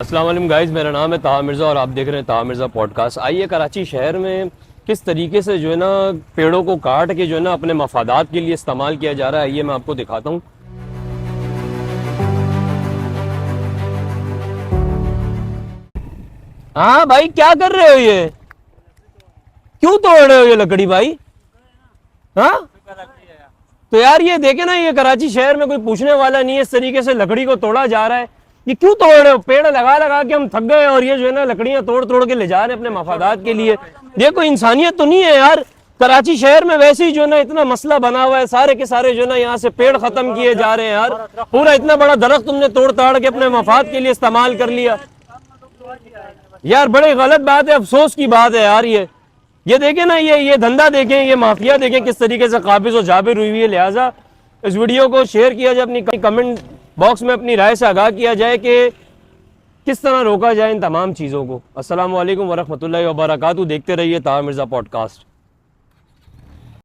अस्सलाम वालेकुम गाइस, मेरा नाम है ताहा मिर्ज़ा और आप देख रहे हैं ताहा मिर्ज़ा पॉडकास्ट। आइए कराची शहर में किस तरीके से जो है ना पेड़ों को काट के जो है ना अपने मफादात के लिए इस्तेमाल किया जा रहा है, ये मैं आपको दिखाता हूँ। हाँ भाई, क्या कर रहे हो? ये क्यों तोड़ रहे हो ये लकड़ी भाई? हाँ तो यार ये देखे ना, ये कराची शहर में कोई पूछने वाला नहीं है, इस तरीके से लकड़ी को तोड़ा जा रहा है। ये क्यों तोड़ रहे हो? पेड़ लगा लगा के हम थक गए और ये जो है ना लकड़ियां तोड़ तोड़ के ले जा रहे हैं अपने मफादात के लिए। ये कोई इंसानियत तो नहीं है यार। कराची शहर में वैसे ही जो है ना इतना मसला बना हुआ है, सारे के सारे जो है ना यहाँ से पेड़ खत्म किए जा रहे हैं यार। पूरा इतना बड़ा दरख्त तुमने तोड़ ताड़ के अपने मफाद के लिए इस्तेमाल कर लिया यार। बड़ी गलत बात है, अफसोस की बात है यार। ये देखें ना, ये धंधा देखें, ये माफिया देखें किस तरीके से काबिज और जाबिर हुई हुई है। लिहाजा इस वीडियो को शेयर किया जाए, अपनी कमेंट बॉक्स में अपनी राय से आगाह किया जाए कि किस तरह रोका जाए इन तमाम चीज़ों को। अस्सलाम वालेकुम वरहमतुल्लाहि वबरकातुहू। देखते रहिए ताहा मिर्ज़ा पॉडकास्ट।